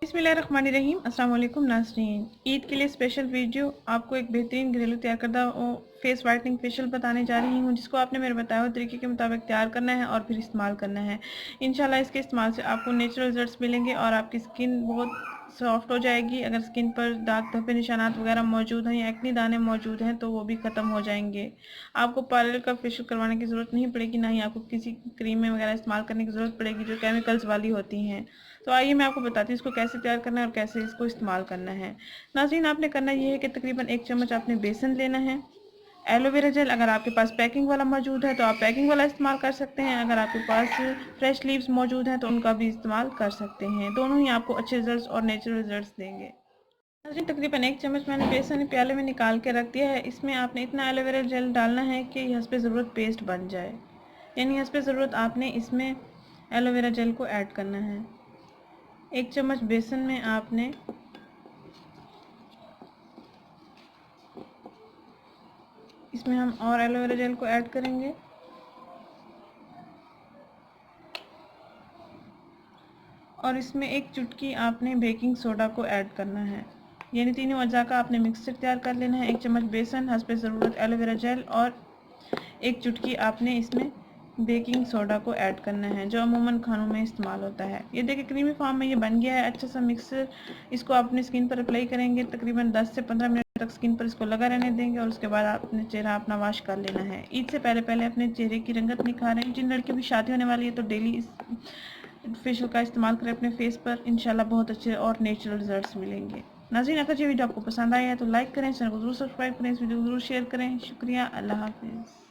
बिस्मिल्लाहिर्रहमानिर्रहीम। अस्सलाम वालेकुम नाज़रीन। ईद के लिए स्पेशल वीडियो आपको एक बेहतरीन घरेलू तैयार करदा फेस वाइटनिंग फेशियल बताने जा रही हूँ, जिसको आपने मेरे बताए हुए तरीके के मुताबिक तैयार करना है और फिर इस्तेमाल करना है। इंशाल्लाह इसके इस्तेमाल से आपको नेचुरल रिजल्ट्स मिलेंगे और आपकी स्किन बहुत सॉफ्ट हो जाएगी। अगर स्किन पर दाग धब्बे निशानात वगैरह मौजूद हैं या एक्ने दाने मौजूद हैं तो वो भी ख़त्म हो जाएंगे। आपको पार्लर का फेशियल करवाने की ज़रूरत नहीं पड़ेगी, ना ही आपको किसी क्रीम वगैरह इस्तेमाल करने की ज़रूरत पड़ेगी जो केमिकल्स वाली होती हैं। तो आइए मैं आपको बताती हूँ इसको कैसे तैयार करना है और कैसे इसको इस्तेमाल करना है। नाज़रीन, आपने करना ये है कि तकरीबन 1 चम्मच आपने बेसन लेना है। एलोवेरा जेल अगर आपके पास पैकिंग वाला मौजूद है तो आप पैकिंग वाला इस्तेमाल कर सकते हैं। अगर आपके पास फ्रेश लीव्स मौजूद हैं तो उनका भी इस्तेमाल कर सकते हैं। दोनों ही आपको अच्छे रिजल्ट्स और नेचुरल रिजल्ट्स देंगे। नाज़रीन, तकरीबन 1 चम्मच मैंने बेसन प्याले में निकाल के रख दिया है। इसमें आपने इतना एलोवेरा जेल डालना है कि हस्बे ज़रूरत पेस्ट बन जाए, यानी हस्बे ज़रूरत आपने इसमें एलोवेरा जेल को ऐड करना है। 1 चम्मच बेसन में आपने इसमें हम और एलोवेरा जेल को ऐड करेंगे और इसमें 1 चुटकी आपने बेकिंग सोडा को ऐड करना है। यानी तीनों अज्जा का आपने मिक्सचर तैयार कर लेना है। 1 चम्मच बेसन, हस्बे ज़रूरत एलोवेरा जेल और 1 चुटकी आपने इसमें बेकिंग सोडा को ऐड करना है, जो अमूमन खानों में इस्तेमाल होता है। ये देखिए क्रीमी फॉर्म में ये बन गया है अच्छा सा मिक्सर। इसको अपनी स्किन पर अप्लाई करेंगे, तकरीबन 10 से 15 मिनट तक स्किन पर इसको लगा रहने देंगे और उसके बाद आपने चेहरा अपना वॉश कर लेना है। ईद से पहले पहले अपने चेहरे की रंगत निखारें। जिन लड़कियों की शादी होने वाली है तो डेली इस फेशियल का इस्तेमाल करें अपने फेस पर। इंशाल्लाह बहुत अच्छे और नेचुरल रिजल्ट्स मिलेंगे। नाज़रीन, अगर ये वीडियो आपको पसंद आया है तो लाइक करें, चैनल को जरूर सब्सक्राइब करें, इस वीडियो को जरूर शेयर करें। शुक्रिया, अल्लाह हाफिज़।